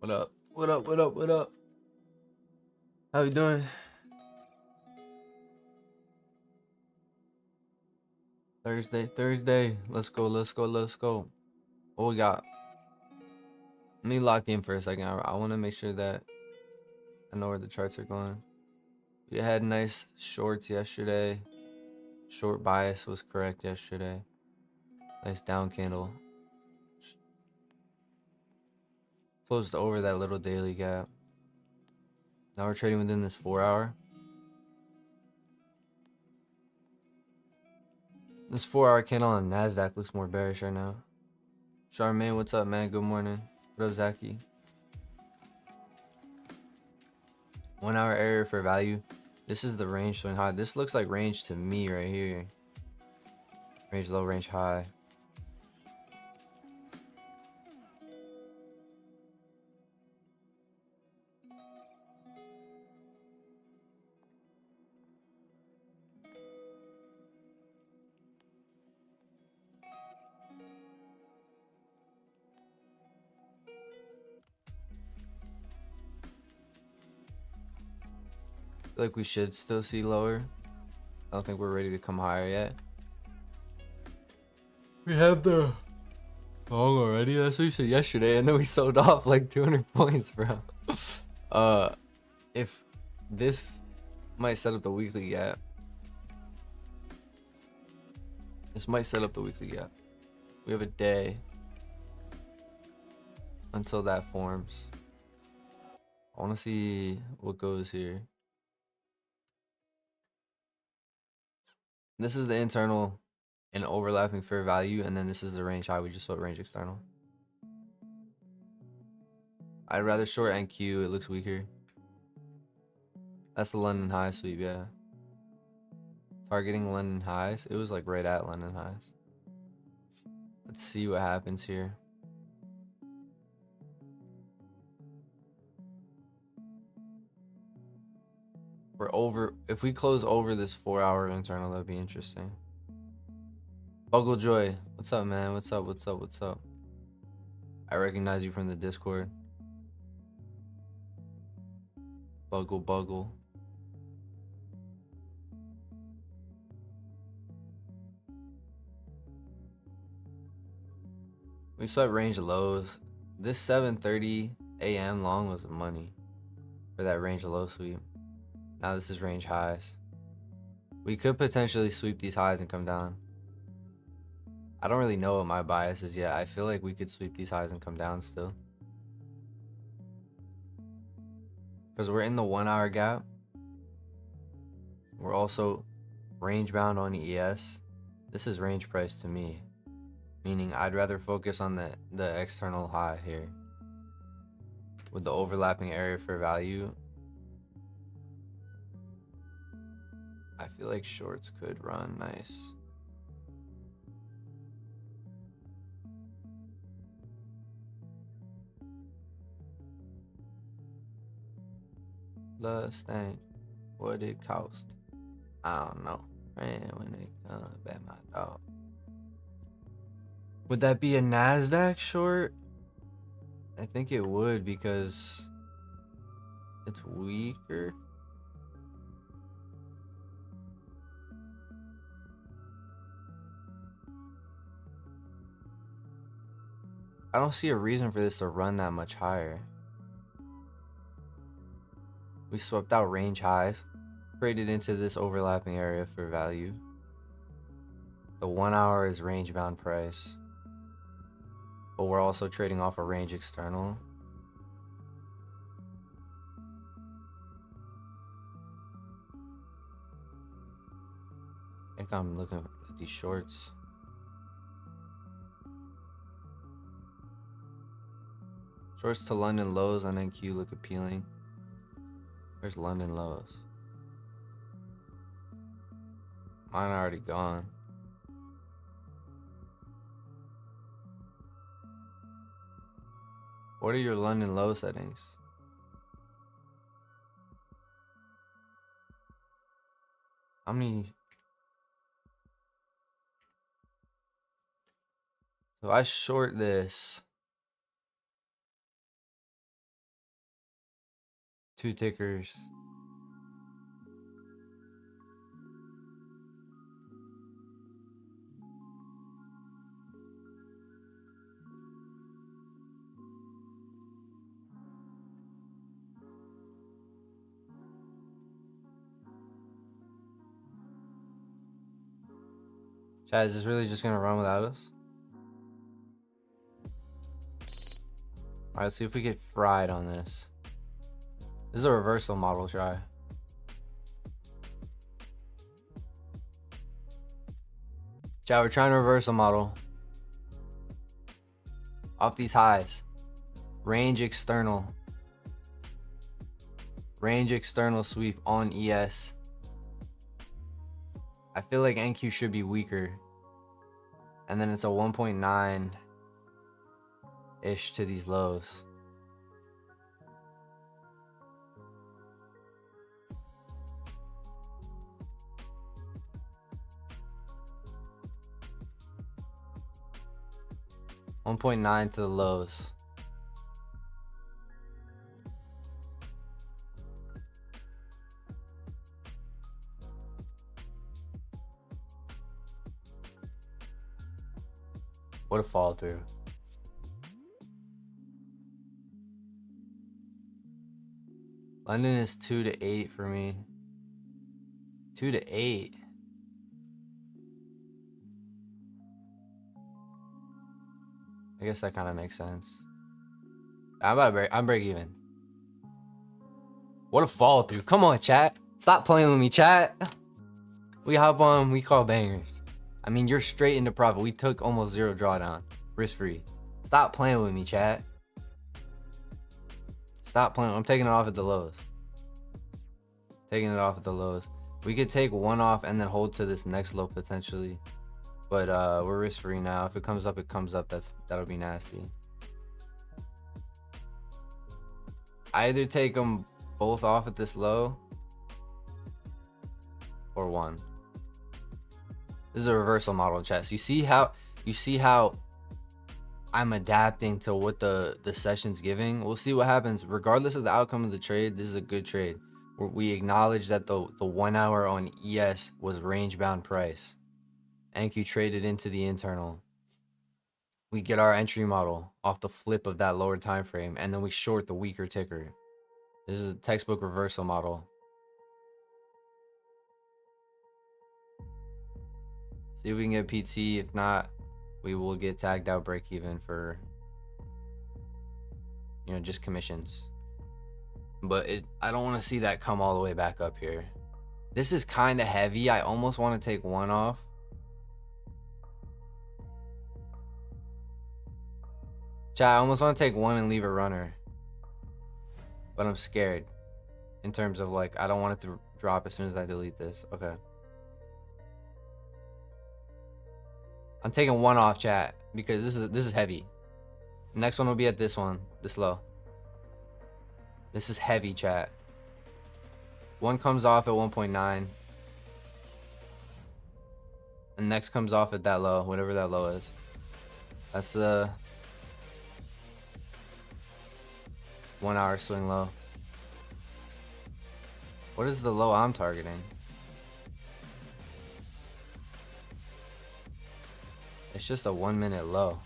What up? What up? What up? What up? How you doing? Thursday. Let's go. What we got? Let me lock in for a second. I want to make sure that I know where the charts are going. We had nice shorts yesterday. Short bias was correct yesterday. Nice down candle. Closed over that little daily gap. Now we're trading within this 4 hour. This 4 hour candle on NASDAQ looks more bearish right now. Charmaine, what's up, man? Good morning. What up, Zachy? 1 hour area for value. This is the range swing high. This looks like range to me right here. Range low, range high. I feel like we should still see lower. I don't think we're ready to come higher yet. We have the long already. That's what you said yesterday, and then we sold off like 200 points, bro. If this might set up the weekly gap. This might set up the weekly gap. We have a day until that forms. I want to see what goes here. This is the internal and overlapping fair value, and then this is the range high. We just saw range external. I'd rather short NQ. It looks weaker. That's the London high sweep, yeah. Targeting London highs. It was like right at London highs. Let's see what happens here. We're over. If we close over this 4 hour internal, that'd be interesting. Buggle Joy, what's up, man? What's up? What's up? What's up? I recognize you from the Discord. Buggle. We swept range lows. This 7:30 a.m. long was money for that range low sweep. Now this is range highs. We could potentially sweep these highs and come down. I don't really know what my bias is yet. I feel like we could sweep these highs and come down still. Because we're in the 1 hour gap. We're also range bound on ES. This is range price to me. Meaning I'd rather focus on the external high here. With the overlapping area for value. I feel like shorts could run nice. Last thing, what it cost? I don't know. Man, when it comes back, my dog. Would that be a NASDAQ short? I think it would because it's weaker. I don't see a reason for this to run that much higher. We swept out range highs, traded into this overlapping area for value. The 1 hour is range bound price, but we're also trading off a range external. I think I'm looking at these shorts. Shorts to London lows on NQ look appealing. There's London lows. Mine are already gone. What are your London low settings? How many? So I short this. 2 tickers. Chad, is this really just gonna run without us? Alright, let's see if we get fried on this. This is a reversal model try. Chad, we're trying to reverse a model. Off these highs. Range external. Range external sweep on ES. I feel like NQ should be weaker. And then it's a 1.9-ish to these lows. $1.9 to the lows. What a fall through. London is 2 to 8 for me. 2 to 8. I guess that kind of makes sense. I'm break even. What a fall through. Come on, chat. Stop playing with me, chat. We hop on, we call bangers. I mean, you're straight into profit. We took almost 0 drawdown. Risk free. Stop playing with me, chat. Stop playing. I'm taking it off at the lows. Taking it off at the lows. We could take one off and then hold to this next low potentially. But we're risk free now. If it comes up, it comes up. That'll be nasty. I either take them both off at this low or one. This is a reversal model, chat. So you see how I'm adapting to what the session's giving. We'll see what happens. Regardless of the outcome of the trade, this is a good trade. We acknowledge that the 1 hour on ES was range bound price. NQ traded into the internal. We get our entry model off the flip of that lower time frame, and then we short the weaker ticker. This is a textbook reversal model. See if we can get PT. If not, we will get tagged out break even for, you know, just commissions. But I don't want to see that come all the way back up here. This is kind of heavy. I almost want to take one off. Chat, I almost want to take one and leave a runner. But I'm scared. In terms of like, I don't want it to drop as soon as I delete this. Okay. I'm taking one off, chat, because this is heavy. Next one will be at this low. This is heavy, chat. One comes off at 1.9. And next comes off at that low, whatever that low is. That's the 1 hour swing low. What is the low I'm targeting? It's just a 1 minute low.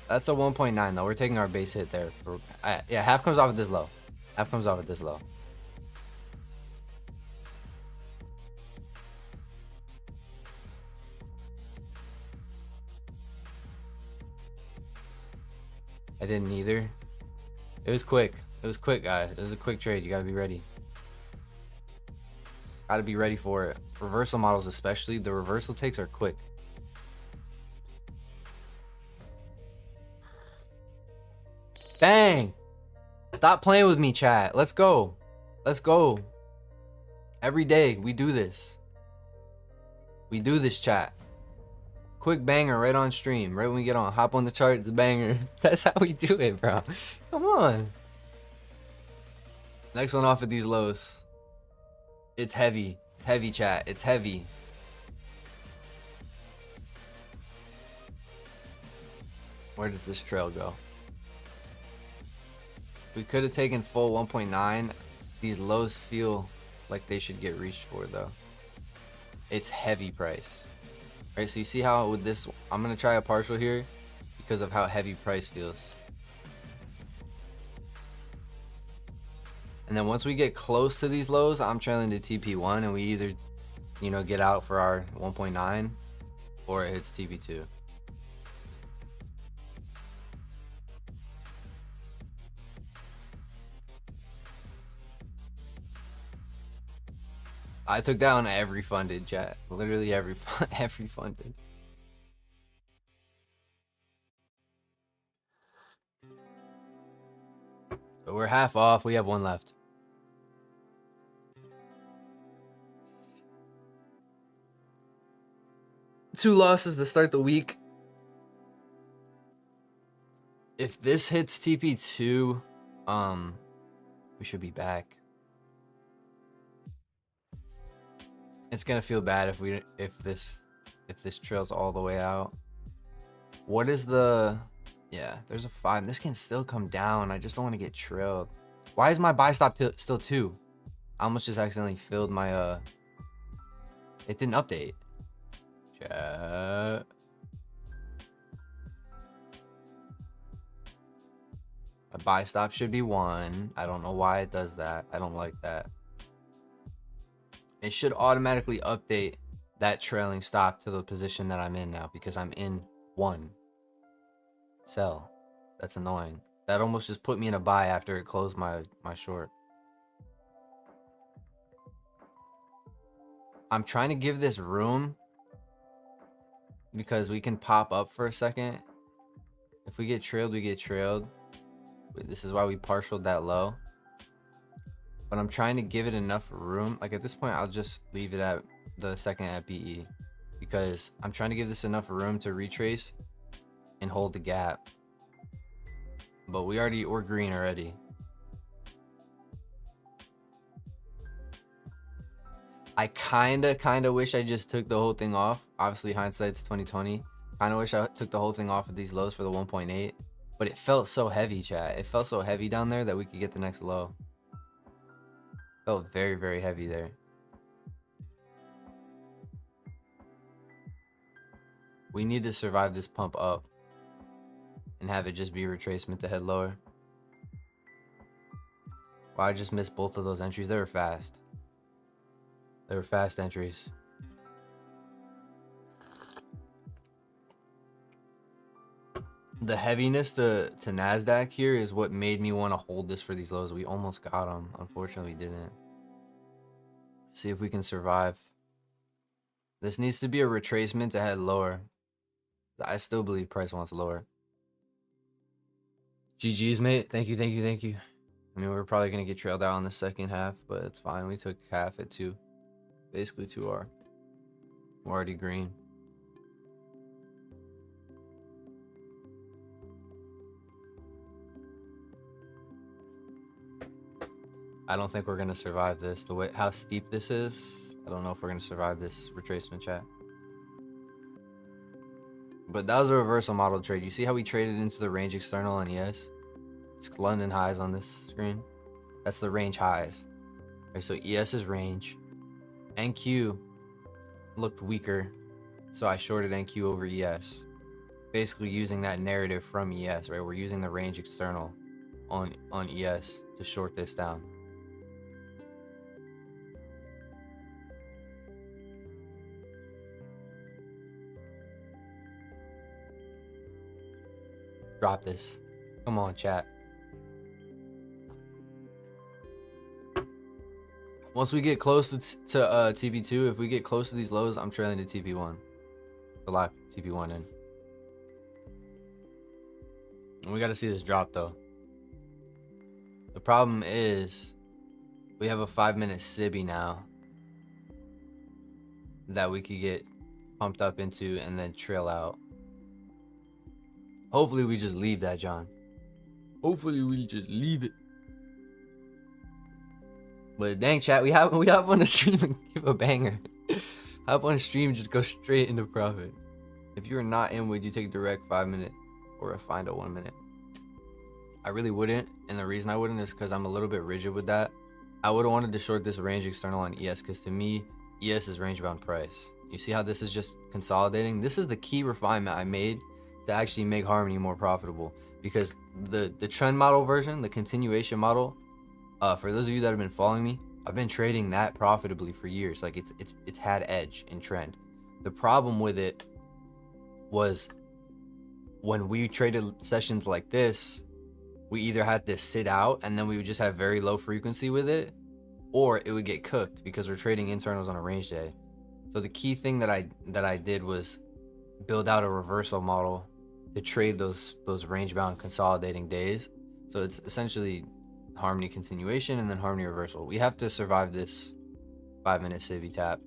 That's a 1.9 though. We're taking our base hit there. Yeah, half comes off at this low. Half comes off at this low. I didn't either. It was quick. It was quick, guys. It was a quick trade. You gotta be ready. Gotta be ready for it. Reversal models especially, the reversal takes are quick. Bang! Stop playing with me, chat. Let's go. Let's go. Every day we do this. We do this, chat. Quick banger right on stream. Right when we get on. Hop on the chart, it's a banger. That's how we do it, bro. Come on. Next one off at these lows. It's heavy. It's heavy, chat. It's heavy. Where does this trail go? We could have taken full 1.9. These lows feel like they should get reached for though. It's heavy price. Right, so you see how with this, I'm gonna try a partial here because of how heavy price feels. And then once we get close to these lows, I'm trailing to TP1 and we either, you know, get out for our 1.9 or it hits TP2. I took down every funded, chat. Literally every funded. But we're half off. We have one left. Two losses to start the week. If this hits TP2, we should be back. It's gonna feel bad if this trails all the way out. What is the... Yeah, there's a 5. This can still come down. I just don't want to get trailed. Why is my buy stop still 2? I almost just accidentally filled my it didn't update. Chat. A buy stop should be 1. I don't know why it does that. I don't like that. It should automatically update that trailing stop to the position that I'm in now because I'm in 1. Sell. That's annoying. That almost just put me in a buy after it closed my short. I'm trying to give this room because we can pop up for a second. If we get trailed, we get trailed. This is why we partialed that low. But I'm trying to give it enough room. Like at this point, I'll just leave it at the second at BE because I'm trying to give this enough room to retrace and hold the gap. But we're green already. I kinda wish I just took the whole thing off. Obviously hindsight's 2020. Kinda wish I took the whole thing off of these lows for the 1.8. But it felt so heavy, chat. It felt so heavy down there that we could get the next low. Felt very, very heavy there. We need to survive this pump up and have it just be retracement to head lower. Wow, I just missed both of those entries. They were fast. They were fast entries. The heaviness to NASDAQ here is what made me want to hold this for these lows. We almost got them. Unfortunately, we didn't. See if we can survive. This needs to be a retracement to head lower. I still believe price wants lower. GG's, mate. Thank you, thank you, thank you. I mean, we're probably going to get trailed out on the second half, but it's fine. We took half at 2. Basically 2R. We're already green. I don't think we're going to survive this. The way how steep this is, I don't know if we're going to survive this retracement, chat. But that was a reversal model trade. You see how we traded into the range external on ES? It's London highs on this screen. That's the range highs. Okay, so ES is range. NQ looked weaker, so I shorted NQ over ES. Basically using that narrative from ES, right? We're using the range external on ES to short this down. Drop this. Come on, chat. Once we get close to TP2, if we get close to these lows, I'm trailing to TP1. To lock TP1 in. And we got to see this drop, though. The problem is, we have a 5-minute SIBI now that we could get pumped up into and then trail out. Hopefully we just leave that, John. Hopefully we just leave it. But dang, chat, we hop on the stream and give a banger. Hop on the stream and just go straight into profit. If you are not in, would you take a direct 5-minute or a find a 1-minute? I really wouldn't, and the reason I wouldn't is because I'm a little bit rigid with that. I would have wanted to short this range external on ES, because to me, ES is range bound price. You see how this is just consolidating? This is the key refinement I made to actually make Harmony more profitable, because the trend model version, the continuation model, for those of you that have been following me, I've been trading that profitably for years. Like it's had edge in trend. The problem with it was when we traded sessions like this, we either had to sit out and then we would just have very low frequency with it, or it would get cooked because we're trading internals on a range day. So the key thing that I did was build out a reversal model to trade those range bound consolidating days. So it's essentially Harmony continuation and then Harmony reversal. We have to survive this 5-minute civvy tap,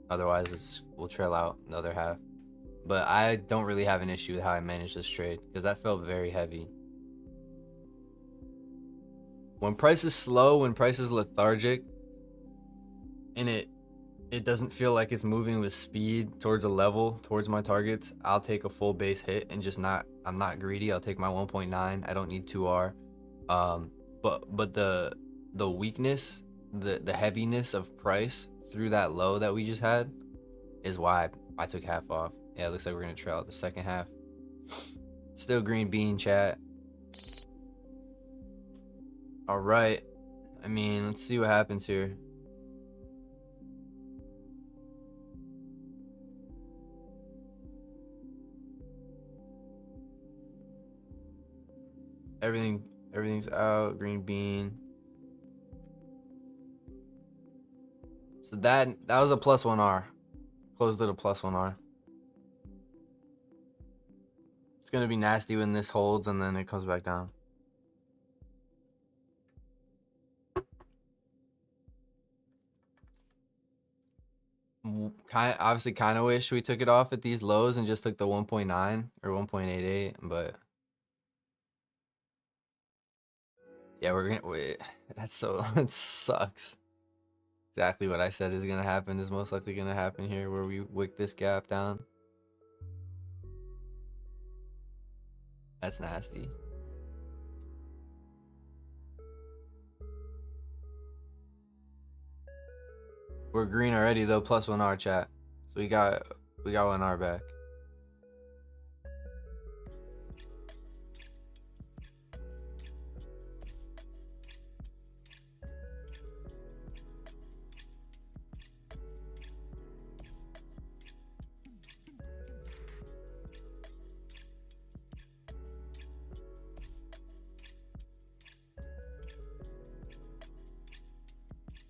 otherwise we'll trail out the other half. But I don't really have an issue with how I managed this trade, because that felt very heavy. When price is slow, when price is lethargic, and it doesn't feel like it's moving with speed towards a level, towards my targets, I'll take a full base hit and I'm not greedy. I'll take my 1.9. I don't need 2R. But the weakness, the heaviness of price through that low that we just had is why I took half off. Yeah, it looks like we're gonna trail out the second half. Still green bean, chat. All right. I mean, let's see what happens here. Everything's out. Green bean. So that was a +1R. Closed it a +1R. It's gonna be nasty when this holds and then it comes back down. Obviously kind of wish we took it off at these lows and just took the 1.9 or 1.88, but yeah, that sucks. Exactly what I said is gonna happen is most likely gonna happen here, where we wick this gap down. That's nasty. We're green already though, +1R, chat. So we got 1R back.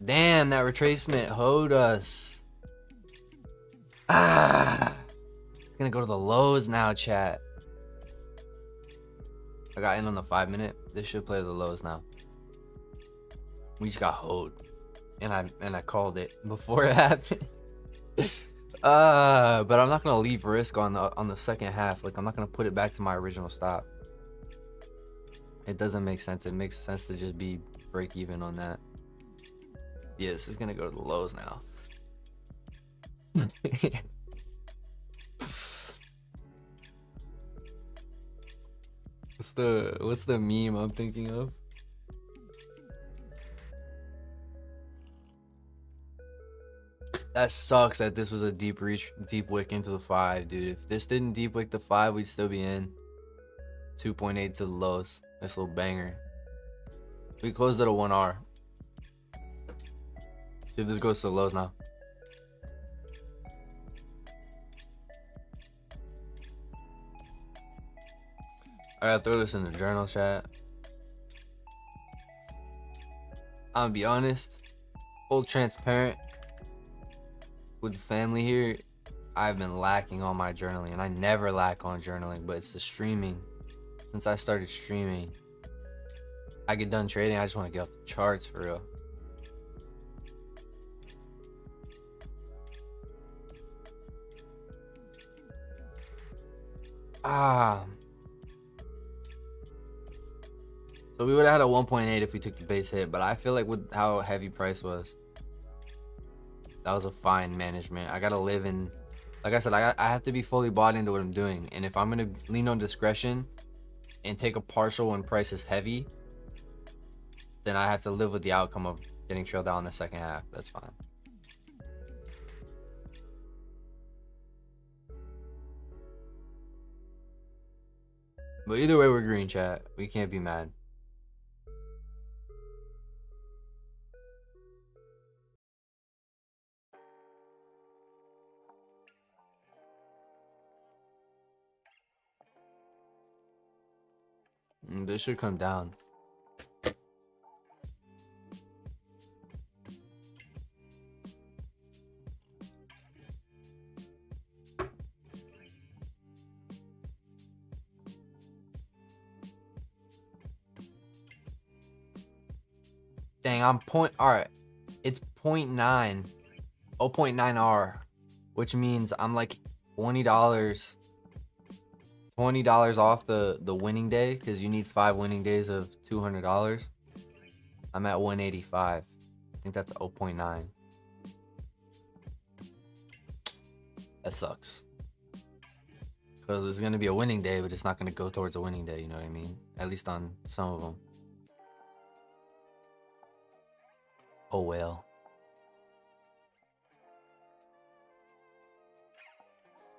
Damn, that retracement hoed us. It's gonna go to the lows now, chat. I got in on the 5-minute. This should play the lows now. We just got hoed, and I called it before it happened. But I'm not gonna leave risk on the second half. Like, I'm not gonna put it back to my original stop. It doesn't make sense. It makes sense to just be break even on that. Yeah, this is gonna go to the lows now. What's the meme I'm thinking of? That sucks that this was a deep wick into the 5, dude. If this didn't deep wick the 5, we'd still be in. 2.8 to the lows. This little banger. We closed at a 1R. See if this goes to the lows now. I gotta throw this in the journal, chat. I'm gonna be honest, full transparent with the family here. I've been lacking on my journaling, and I never lack on journaling, but it's the streaming. Since I started streaming, I get done trading, I just want to get off the charts for real. So we would have had a 1.8 if we took the base hit, but I feel like with how heavy price was, that was a fine management. I gotta live in, like I said, I have to be fully bought into what I'm doing, and if I'm gonna lean on discretion, and take a partial when price is heavy, then I have to live with the outcome of getting trailed down in the second half. That's fine. But either way, we're green, chat. We can't be mad. This should come down. Dang, I'm alright. It's 0.9, 0.9 R, which means I'm like $20 off the winning day, because you need 5 winning days of $200. I'm at 185. I think that's 0.9. That sucks, because it's gonna be a winning day, but it's not gonna go towards a winning day. You know what I mean? At least on some of them. Oh well.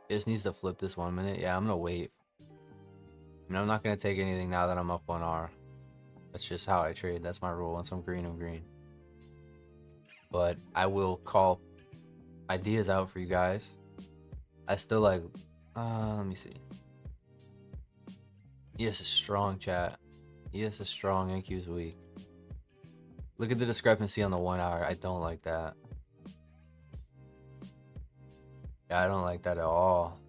This needs to flip this 1 minute. Yeah, I'm gonna wait. I mean, I'm not gonna take anything now that I'm up 1 R. That's just how I trade. That's my rule. Once I'm green, I'm green. But I will call ideas out for you guys. I still like, let me see. ES is strong, chat. ES is strong, NQ is weak. Look at the discrepancy on the 1 hour. I don't like that. Yeah, I don't like that at all.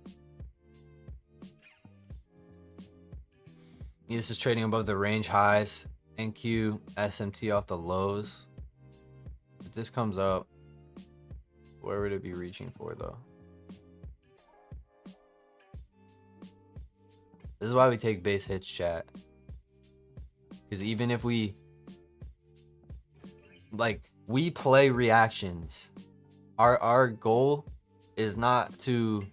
ES is trading above the range highs. NQ, SMT off the lows. If this comes up, where would it be reaching for though? This is why we take base hits, chat. Because even if we play reactions, our goal is not to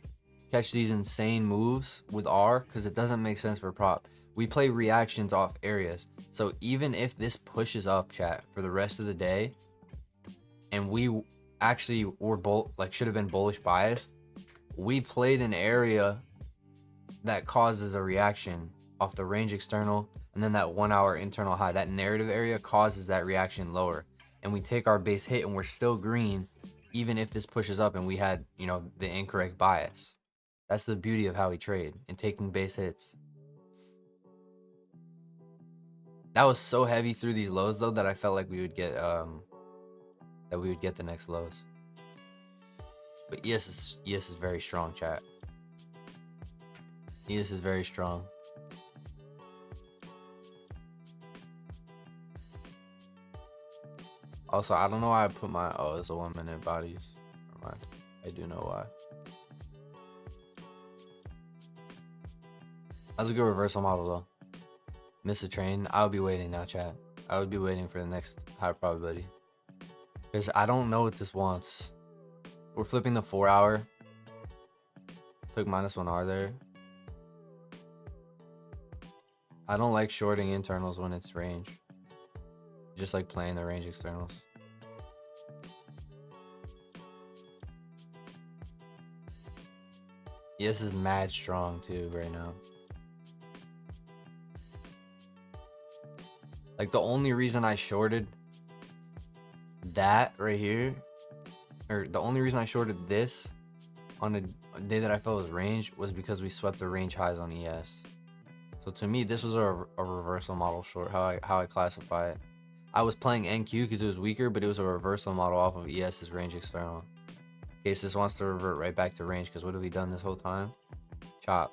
catch these insane moves with R, because it doesn't make sense for prop. We play reactions off areas. So even if this pushes up, chat, for the rest of the day, and we actually were should have been bullish bias, we played an area that causes a reaction off the range external, and then that 1 hour internal high. That narrative area causes that reaction lower, and we take our base hit, and we're still green, even if this pushes up and we had, you know, the incorrect bias. That's the beauty of how we trade and taking base hits. That was so heavy through these lows though that I felt like we would get the next lows. But ES is very strong, chat. ES is very strong. Also, I don't know why I put my it's a 1 minute bodies. Never mind. I do know why. That was a good reversal model though. Miss a train. I would be waiting now, chat. I would be waiting for the next high probability, because I don't know what this wants. We're flipping the 4 hour. Took -1 R there. I don't like shorting internals when it's range. Just like playing the range externals. This is mad strong too right now. Like, the only reason I shorted that right here, or the only reason I shorted this on a day that I felt was range, was because we swept the range highs on ES. So to me, this was a reversal model short, how I classify it. I was playing NQ because it was weaker, but it was a reversal model off of ES's range external. In case this wants to revert right back to range, because what have we done this whole time? Chop.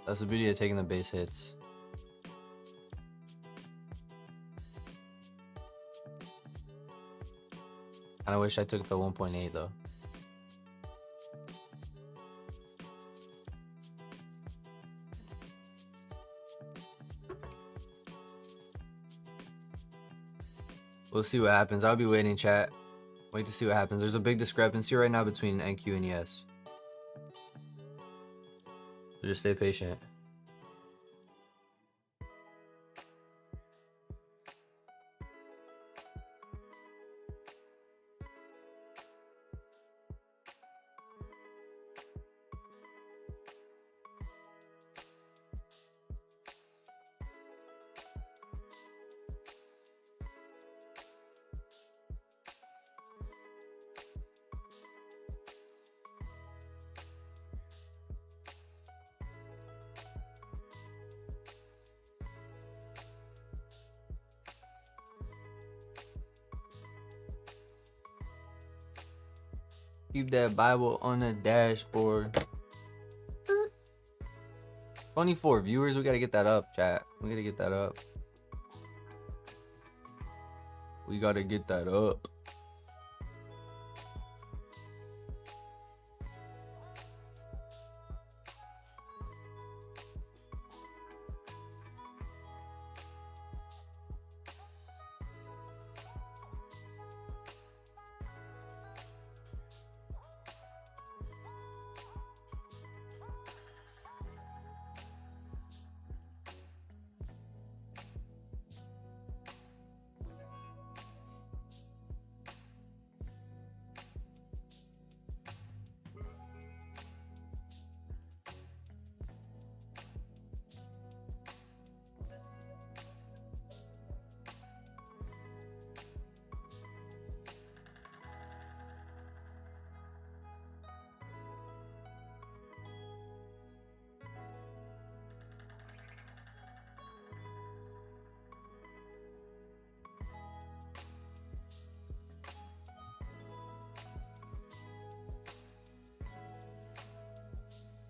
That's the beauty of taking the base hits. And I wish I took the 1.8 though. We'll see what happens. I'll be waiting, chat. Wait to see what happens. There's a big discrepancy right now between NQ and ES. So just stay patient. Keep that Bible on the dashboard. 24 viewers. We gotta get that up, chat. We gotta get that up. We gotta get that up.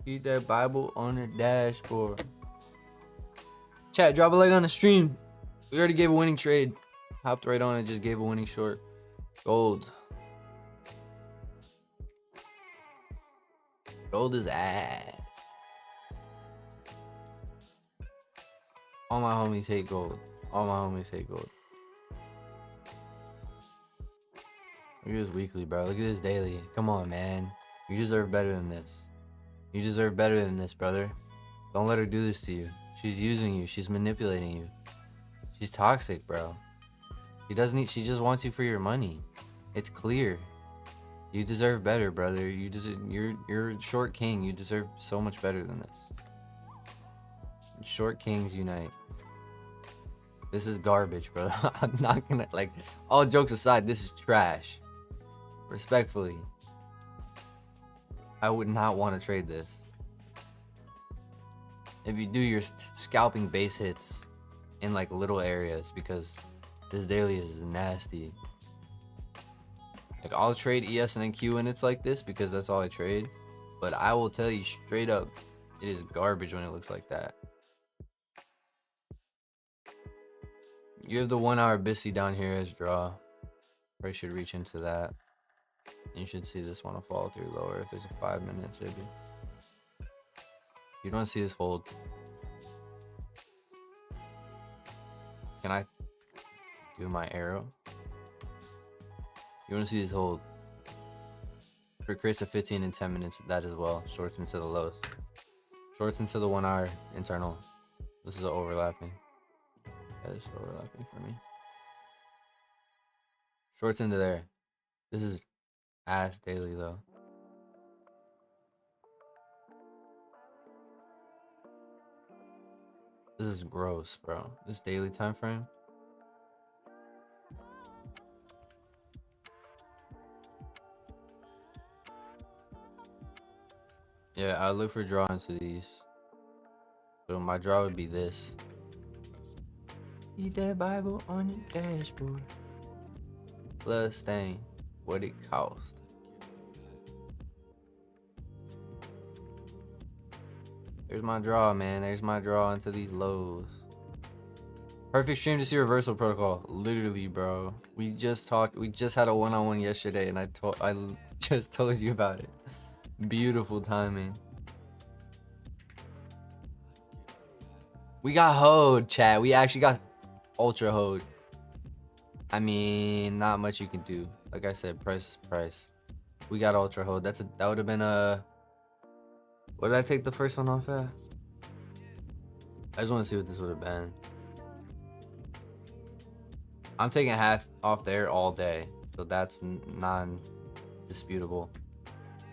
Keep that Bible on the dashboard. Chat, drop a like on the stream. We already gave a winning trade. Hopped right on and just gave a winning short. Gold. Gold is ass. All my homies hate gold. All my homies hate gold. Look at this weekly, bro. Look at this daily. Come on, man. You deserve better than this. You deserve better than this, brother. Don't let her do this to you. She's using you. She's manipulating you. She's toxic, bro. She just wants you for your money. It's clear. You deserve better, brother. You're short king. You deserve so much better than this. Short kings unite. This is garbage, bro. I'm not gonna, like, all jokes aside, this is trash. Respectfully. I would not want to trade this. If you do, you're scalping base hits in like little areas, because this daily is nasty. Like, I'll trade ES and NQ when it's like this because that's all I trade. But I will tell you straight up, it is garbage when it looks like that. You have the 1 hour BISI down here as draw. Probably should reach into that. You should see this want to follow through lower if there's a 5 minutes, maybe. You don't see this hold. Can I do my arrow? You want to see this hold? For creates a 15 and 10 minutes, that as well. Shorts into the lows. Shorts into the 1 hour internal. This is overlapping. That is overlapping for me. Shorts into there. This is ass daily though. This is gross, bro. This daily time frame. Yeah, I look for draw into these. So my draw would be this. Eat that Bible on the dashboard. Blood stain. What it cost. There's my draw, man. There's my draw into these lows. Perfect stream to see reversal protocol. Literally, bro. We just talked. We just had a one-on-one yesterday, and I just told you about it. Beautiful timing. We got hoed, chat. We actually got ultra hoed. I mean, not much you can do. Like I said, price is price. We got ultra hoed. That would have been a What did I take the first one off at? I just want to see what this would have been. I'm taking half off there all day, so that's non-disputable.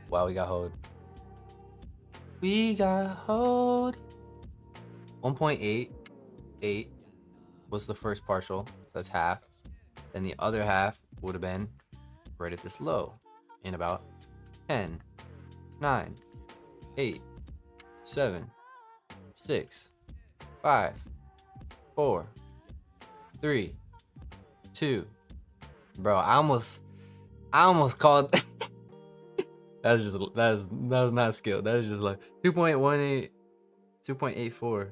Wow, we got hold. We got hold. 1.88 was the first partial. That's half. Then the other half would have been right at this low in about 10, 9, 8, 7, 6, 5, 4, 3, 2. Bro, I almost called. That was not skill. That was just like 2.18, 2.84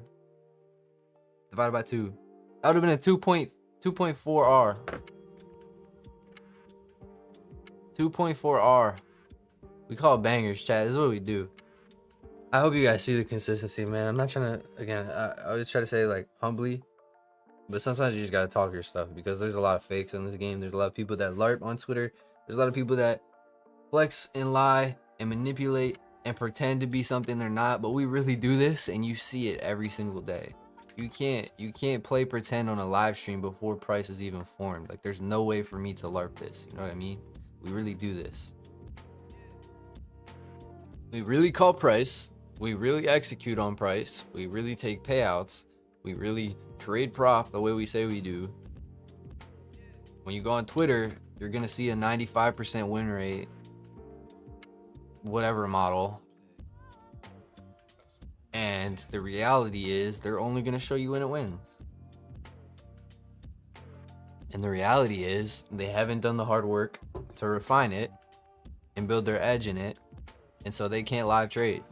divided by 2. That would have been a 2.4 R. 2.4 R. We call it bangers, chat. This is what we do. I hope you guys see the consistency, man. I'm not trying to, again, I always try to say like humbly, but sometimes you just gotta talk your stuff because there's a lot of fakes in this game. There's a lot of people that LARP on Twitter. There's a lot of people that flex and lie and manipulate and pretend to be something they're not, but we really do this, and you see it every single day. You can't play pretend on a live stream before price is even formed. Like, there's no way for me to LARP this. You know what I mean? We really do this. We really call price. We really execute on price. We really take payouts. We really trade prop the way we say we do. When you go on Twitter, you're gonna see a 95% win rate, whatever model. And the reality is they're only gonna show you when it wins. And the reality is they haven't done the hard work to refine it and build their edge in it. And so they can't live trade.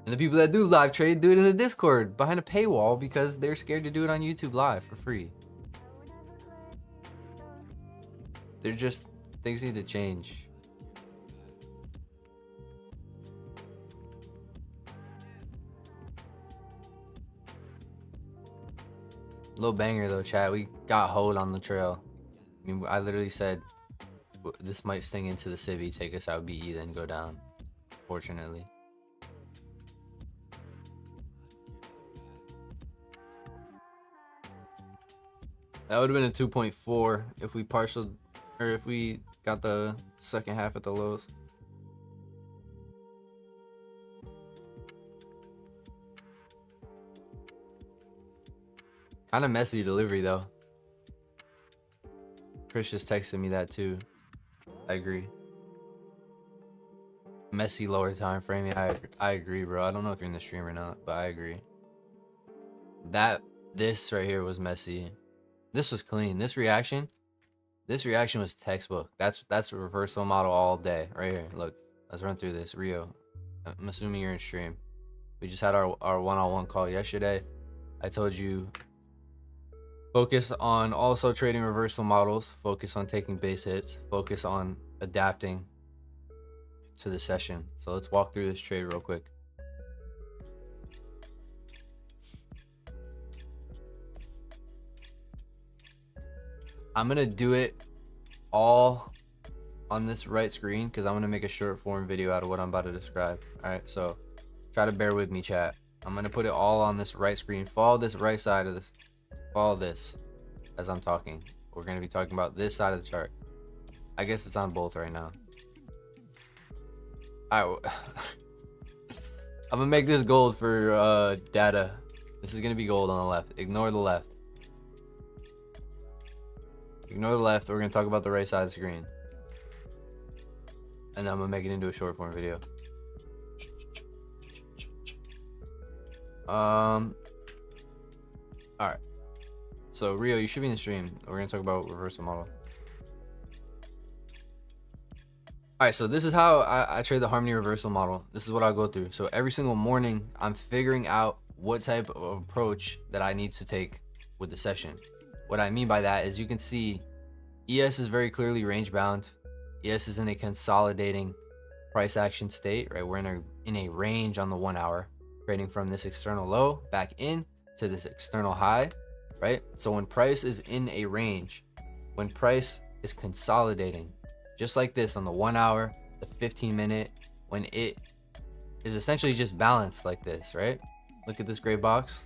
And the people that do live trade do it in the Discord behind a paywall because they're scared to do it on YouTube live for free. They're just, things need to change. Little banger though, chat. We got hold on the trail. I mean, I literally said this might sting into the civvy, take us out BE, then go down. Fortunately. That would have been a 2.4 if we partial, or if we got the second half at the lows. Kind of messy delivery though. Chris just texted me that too. I agree. Messy lower time frame. Yeah, I agree, bro. I don't know if you're in the stream or not, but I agree. This right here was messy. This was clean. This reaction was textbook. That's a reversal model all day right here. Look, let's run through this. Rio, I'm assuming you're in stream. We just had our one-on-one call yesterday. I told you focus on also trading reversal models, focus on taking base hits, focus on adapting to the session. So let's walk through this trade real quick. I'm gonna do it all on this right screen because I'm gonna make a short form video out of what I'm about to describe. All right, so try to bear with me, chat. I'm gonna put it all on this right screen. Follow this right side of this. Follow this as I'm talking. We're gonna be talking about this side of the chart. I guess it's on both right now. All right. I'm gonna make this gold for data. This is gonna be gold on the left. Ignore the left. Ignore the left. We're gonna talk about the right side of the screen, and then I'm gonna make it into a short form video. All right. So Rio, you should be in the stream. We're gonna talk about reversal model. All right, so this is how I trade the Harmony reversal model. This is what I'll go through. So every single morning, I'm figuring out what type of approach that I need to take with the session. What I mean by that is you can see ES is very clearly range bound. ES is in a consolidating price action state, right? We're in a range on the 1 hour, trading from this external low back in to this external high, right? So when price is in a range, when price is consolidating, just like this on the 1 hour, the 15 minute, when it is essentially just balanced like this, right? Look at this gray box.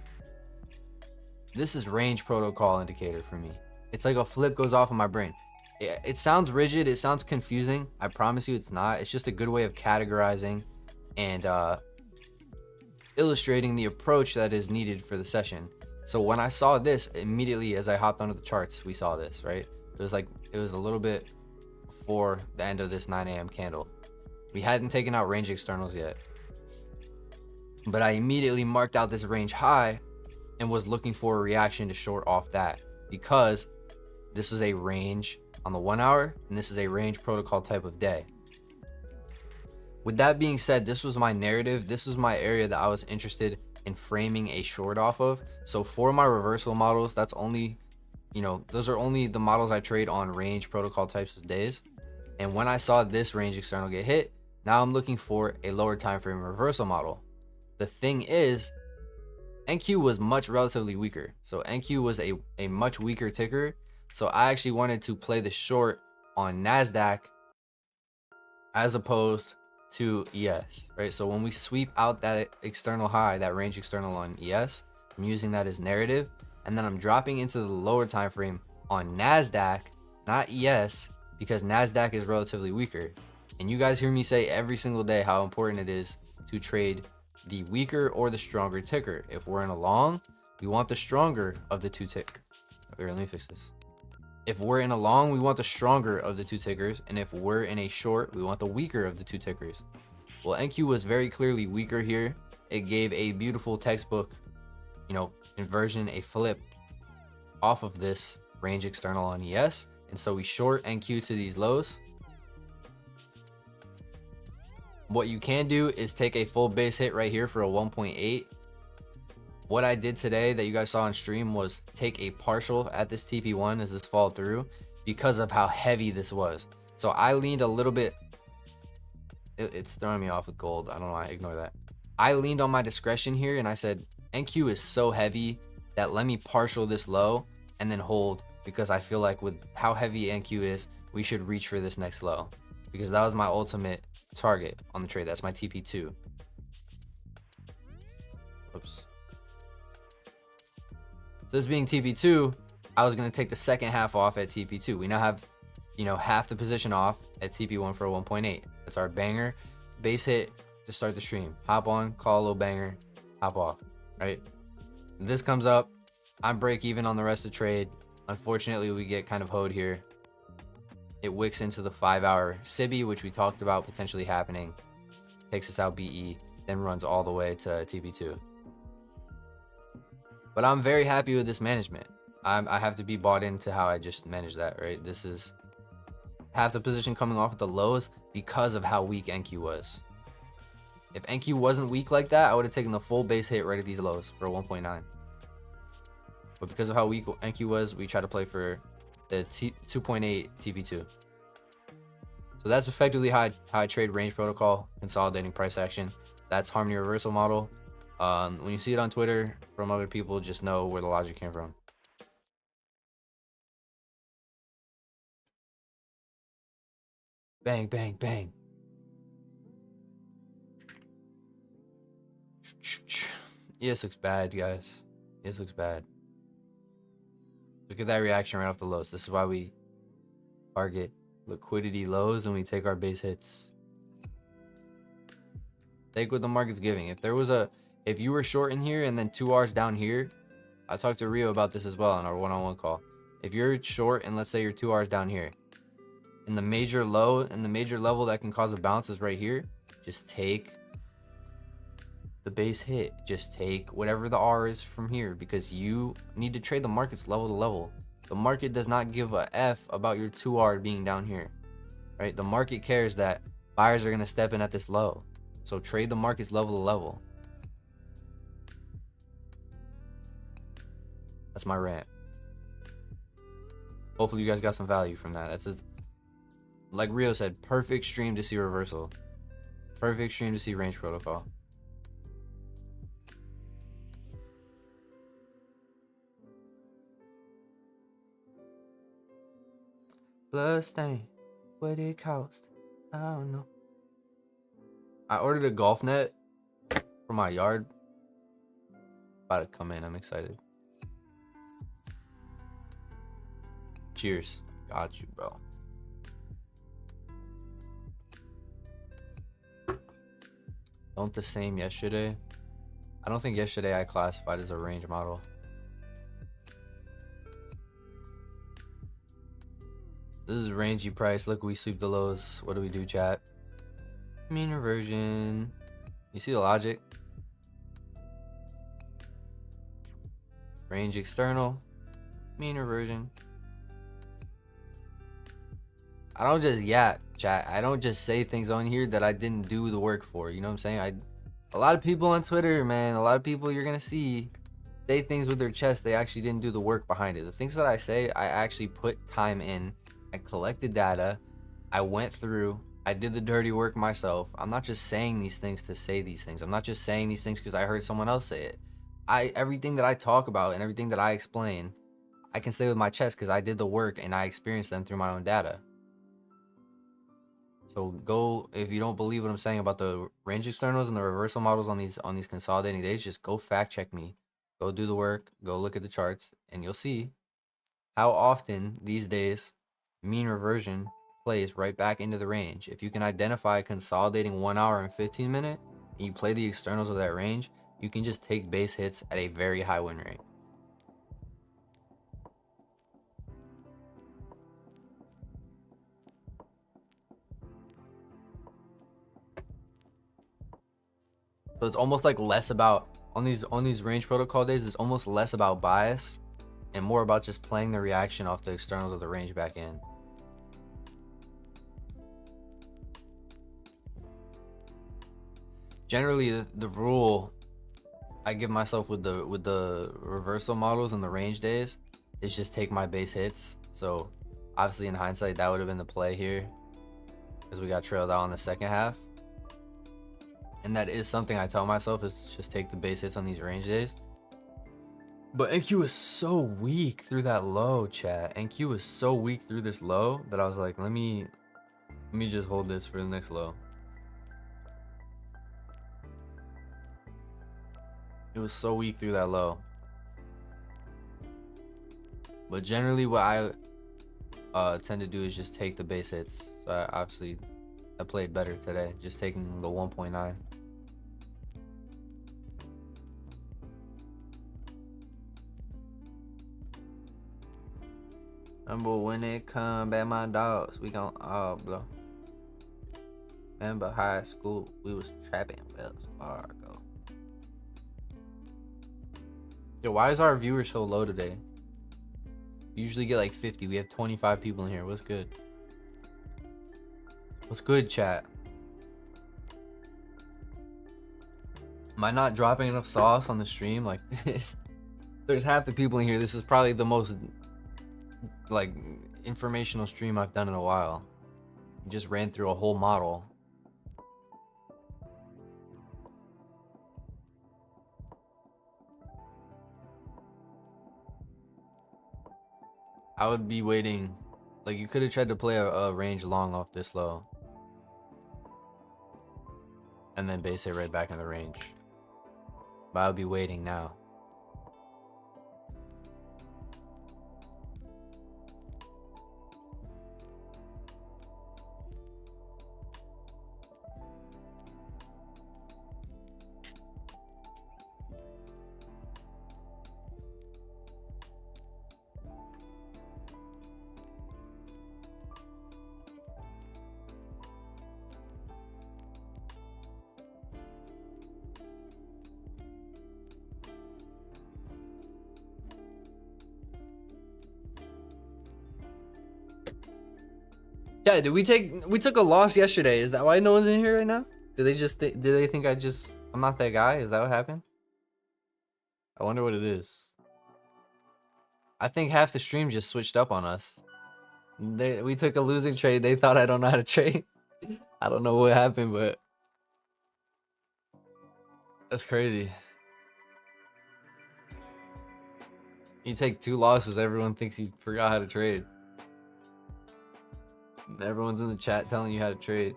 This is range protocol indicator for me. It's like a flip goes off in my brain. It sounds rigid, it sounds confusing. I promise you it's not. It's just a good way of categorizing and illustrating the approach that is needed for the session. So when I saw this, immediately as I hopped onto the charts, we saw this, right? It was a little bit before the end of this 9 a.m. candle. We hadn't taken out range externals yet, but I immediately marked out this range high and was looking for a reaction to short off that, because this is a range on the 1 hour and this is a range protocol type of day. With that being said, this was my narrative. This was my area that I was interested in framing a short off of. So for my reversal models, that's only, those are only the models I trade on range protocol types of days. And when I saw this range external get hit, now I'm looking for a lower time frame reversal model. The thing is, NQ was much relatively weaker. So NQ was a much weaker ticker. So I actually wanted to play the short on NASDAQ as opposed to ES, right? So when we sweep out that external high, that range external on ES, I'm using that as narrative. And then I'm dropping into the lower time frame on NASDAQ, not ES, because NASDAQ is relatively weaker. And you guys hear me say every single day how important it is to trade the weaker or the stronger ticker. If we're in a long, we want the stronger of the two tickers. Here, let me fix this. If we're in a long, we want the stronger of the two tickers. And if we're in a short, we want the weaker of the two tickers. Well, NQ was very clearly weaker here. It gave a beautiful textbook, inversion, a flip off of this range external on ES. And so we short NQ to these lows. What you can do is take a full base hit right here for a 1.8. What I did today that you guys saw on stream was take a partial at this TP1 as this fall through because of how heavy this was. So I leaned a little bit. It's throwing me off with gold. I don't know why. Ignore that. I leaned on my discretion here and I said, NQ is so heavy that let me partial this low and then hold, because I feel like with how heavy NQ is, we should reach for this next low, because that was my ultimate target on the trade. That's my TP2. Oops. So this being TP2, I was going to take the second half off at TP2. We now have, half the position off at TP1 for a 1.8. That's our banger base hit to start the stream. Hop on, call a little banger, hop off, right? This comes up, I'm break even on the rest of the trade. Unfortunately, we get kind of hoed here. It wicks into the 5-hour SIBI, which we talked about potentially happening. Takes us out BE, then runs all the way to TP2. But I'm very happy with this management. I have to be bought into how I just managed that, right? This is half the position coming off at the lows because of how weak NQ was. If NQ wasn't weak like that, I would have taken the full base hit right at these lows for a 1.9. But because of how weak NQ was, we try to play for the 2.8 TP2. So that's effectively how I trade range protocol, consolidating price action. That's Harmony reversal model. When you see it on Twitter from other people, just know where the logic came from. Bang, bang, bang. Yeah, this looks bad, guys. This looks bad. Look at that reaction right off the lows. This is why we target liquidity lows and we take our base hits. Take what the market's giving. If you were short in here and then 2 R's down here, I talked to Rio about this as well on our one-on-one call. If you're short and let's say you're 2 R's down here, and the major low and the major level that can cause a bounce is right here, just take the base hit. Just take whatever the R is from here, because you need to trade the markets level to level. The market does not give a F about your 2R being down here, right? The market cares that buyers are going to step in at this low. So trade the markets level to level. That's my rant. Hopefully you guys got some value from that. That's like Rio said, perfect stream to see reversal. Perfect stream to see range protocol. Blood stain, what it cost, I don't know. I ordered a golf net for my yard. About to come in. I'm excited. Cheers. Got you, bro. Don't the same yesterday. I don't think yesterday I classified as a range model. This is rangy price. Look, we sweep the lows. What do we do, chat? Mean reversion. You see the logic? Range external. Mean reversion. I don't just yap, chat. I don't just say things on here that I didn't do the work for. You know what I'm saying? A lot of people on Twitter, man, a lot of people you're gonna see say things with their chest. They actually didn't do the work behind it. The things that I say, I actually put time in. I collected data. I went through. I did the dirty work myself. I'm not just saying these things to say these things. I'm not just saying these things because I heard someone else say it. Everything that I talk about and everything that I explain, I can say with my chest because I did the work and I experienced them through my own data. So go, if you don't believe what I'm saying about the range externals and the reversal models on these consolidating days, just go fact check me. Go do the work, go look at the charts, and you'll see how often these days mean reversion plays right back into the range. If you can identify consolidating 1 hour and 15 minute and you play the externals of that range, you can just take base hits at a very high win rate. So it's almost like less about on these range protocol days, it's almost less about bias and more about just playing the reaction off the externals of the range back in. Generally, the rule I give myself with the reversal models and the range days is just take my base hits. So obviously in hindsight, that would have been the play here because we got trailed out in the second half. And that is something I tell myself is just take the base hits on these range days. But NQ was so weak through that low, chat. NQ was so weak through this low that I was like, let me just hold this for the next low. It was so weak through that low. But generally what I tend to do is just take the base hits. So I played better today, just taking the 1.9. Remember when it come back, my dogs, we gon' all blow. Remember high school, we was trapping Wells Fargo. Yo, why is our viewers so low today? We usually get like 50. We have 25 people in here. What's good? What's good, chat? Am I not dropping enough sauce on the stream? Like, there's half the people in here. This is probably the most like informational stream I've done in a while. Just ran through a whole model. I would be waiting. Like, you could have tried to play a range long off this low and then base it right back in the range. But I would be waiting now. Yeah, did we took a loss yesterday? Is that why no one's in here right now? Did they think I'm not that guy? Is that what happened? I wonder what it is. I think half the stream just switched up on us. We took a losing trade. They thought I don't know how to trade. I don't know what happened, but that's crazy. You take 2 losses, everyone thinks you forgot how to trade. Everyone's in the chat telling you how to trade.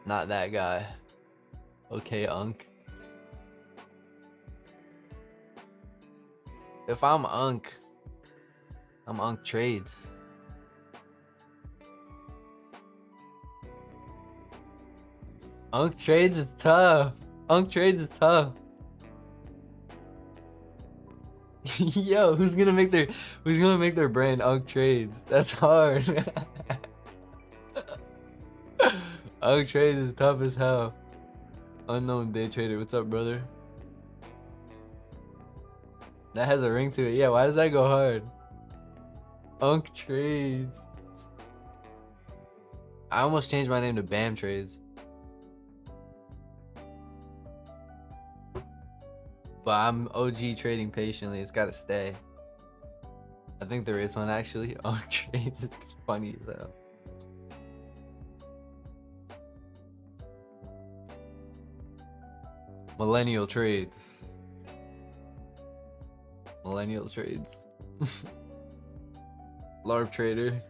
Not that guy. Okay, Unk. If I'm Unk Trades. Unk Trades is tough. Unk Trades is tough. Yo, who's gonna make their brand Unk Trades? That's hard. Unk Trades is tough as hell. Unknown day trader, what's up, brother? That has a ring to it. Yeah, why does that go hard? Unk Trades. I almost changed my name to Bam Trades. But I'm OG trading patiently. It's gotta stay. I think there is one actually. Unk Trades is funny as hell. Millennial Trades. Millennial Trades. LARP Trader.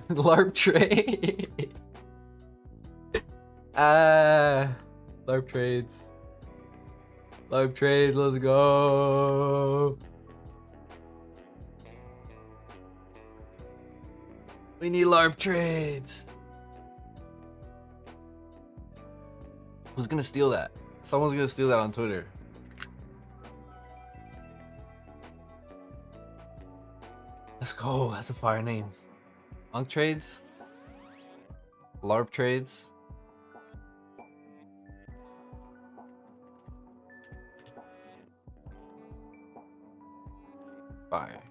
LARP Trade. LARP Trades. LARP Trades, let's go. We need LARP Trades. Who's gonna steal that? Someone's gonna steal that on Twitter. Let's go. That's a fire name. Unk Trades. LARP Trades. Fire.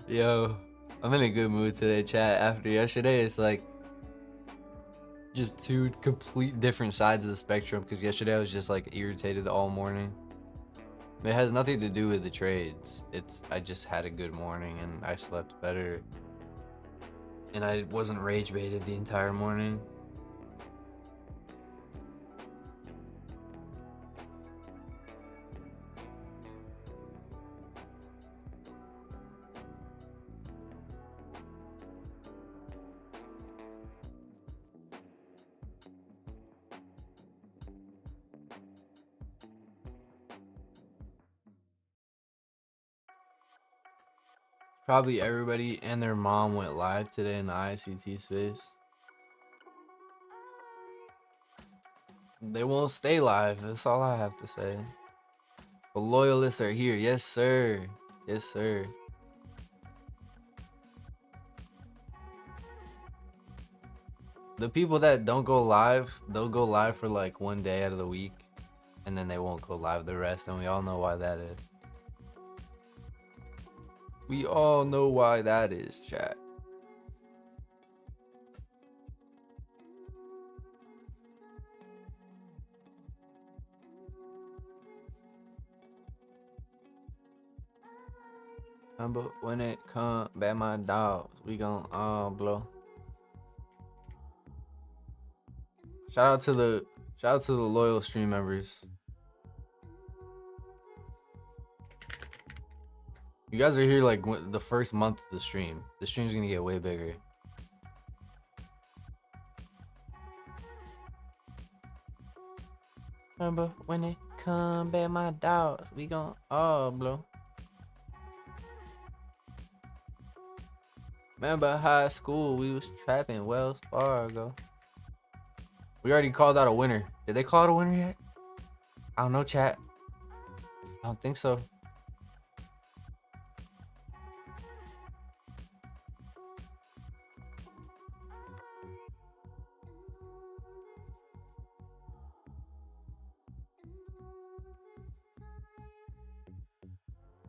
Yo, I'm in a good mood today, chat. After yesterday, it's like just two complete different sides of the spectrum, because yesterday I was just like irritated all morning. It has nothing to do with the trades. I just had a good morning and I slept better. And I wasn't rage baited the entire morning. Probably everybody and their mom went live today in the ICT space. They won't stay live. That's all I have to say. The loyalists are here. Yes, sir. Yes, sir. The people that don't go live, they'll go live for like one day out of the week, and then they won't go live the rest, and we all know why that is. We all know why that is, chat. But when it come back my dogs, we gon' all blow. Shout out to the loyal stream members. You guys are here like the first month of the stream. The stream's gonna get way bigger. Remember when it come back my dogs, we gon' all blow. Remember high school, we was trapping Wells Fargo. We already called out a winner. Did they call out a winner yet? I don't know, chat. I don't think so.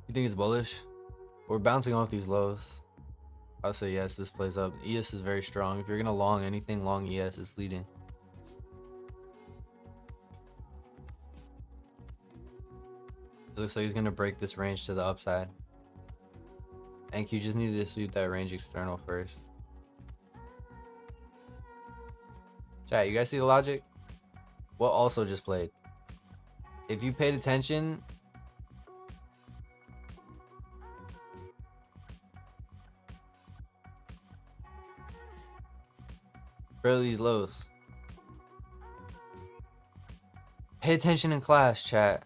You think it's bullish? We're bouncing off these lows. I'll say yes, this plays up. ES is very strong. If you're gonna long anything, long ES is leading. It looks like he's gonna break this range to the upside. And you just need to sweep that range external first. Chat, you guys see the logic? What also just played? If you paid attention, Trail these lows. Pay attention in class, chat.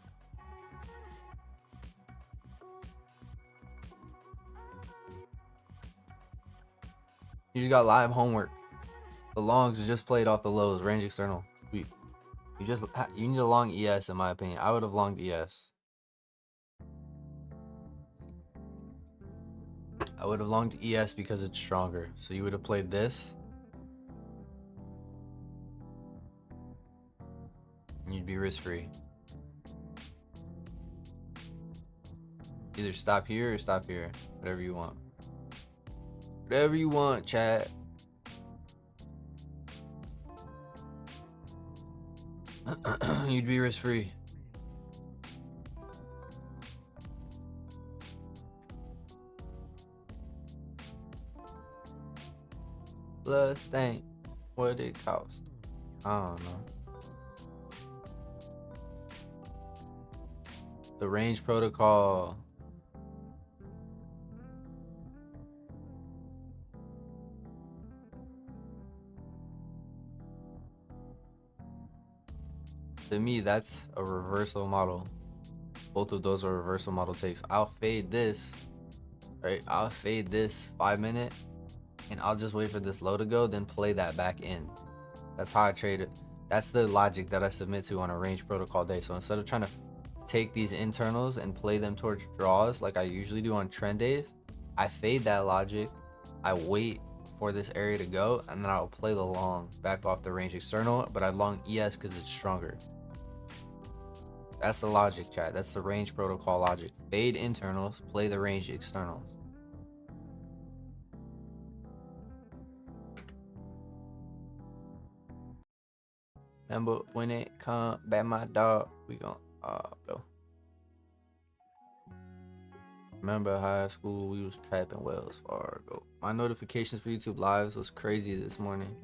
You just got live homework. The longs just played off the lows. Range external. You need a long ES in my opinion. I would have longed ES. I would have longed ES because it's stronger. So you would have played this. And you'd be risk free. Either stop here or stop here. Whatever you want. Whatever you want, chat. You'd be risk free. Plus think what it cost. I don't know. The range protocol. To me, that's a reversal model. Both of those are reversal model takes. I'll fade this, right? I'll fade this 5 minute, and I'll just wait for this low to go, then play that back in. That's how I trade it. That's the logic that I submit to on a range protocol day. So instead of trying to take these internals and play them towards draws like I usually do on trend days, I fade that logic. I wait for this area to go, and then I'll play the long back off the range external, but I long ES because it's stronger. That's the logic, chat. That's the range protocol logic. Fade internals, play the range externals. Remember when it come back, my dog, we gon' bro. Remember high school, we was trapping Wells Fargo. My notifications for YouTube lives was crazy this morning.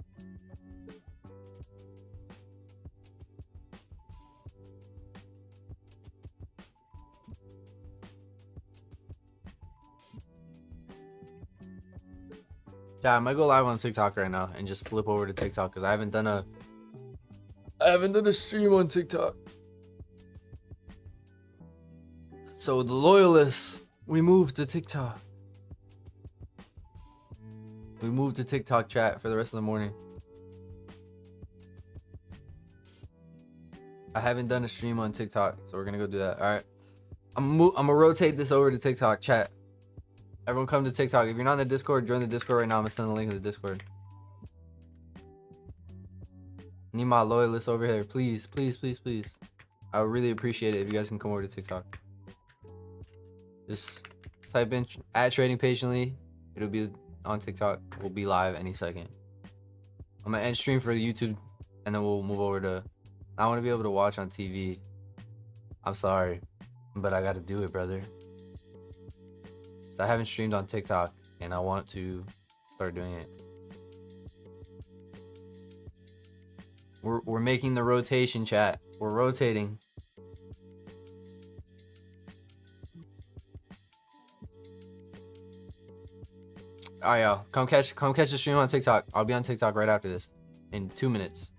Yeah, I might go live on TikTok right now and just flip over to TikTok because I haven't done a stream on TikTok. So the loyalists, we moved to TikTok. We moved to TikTok, chat, for the rest of the morning. I haven't done a stream on TikTok, so we're gonna go do that. All right, I'm gonna rotate this over to TikTok, chat. Everyone come to TikTok. If you're not in the Discord, join the Discord right now. I'm gonna send the link to the Discord. Need my loyalists over here, please, please, please, please. I would really appreciate it if you guys can come over to TikTok. Just type in @tradingpatiently. It'll be on TikTok. We'll be live any second. I'm gonna end stream for YouTube, and then we'll move over to. I want to be able to watch on TV. I'm sorry, but I gotta do it, brother. So I haven't streamed on TikTok, and I want to start doing it. We're making the rotation, chat. We're rotating. All right, y'all. Come catch the stream on TikTok. I'll be on TikTok right after this in 2 minutes.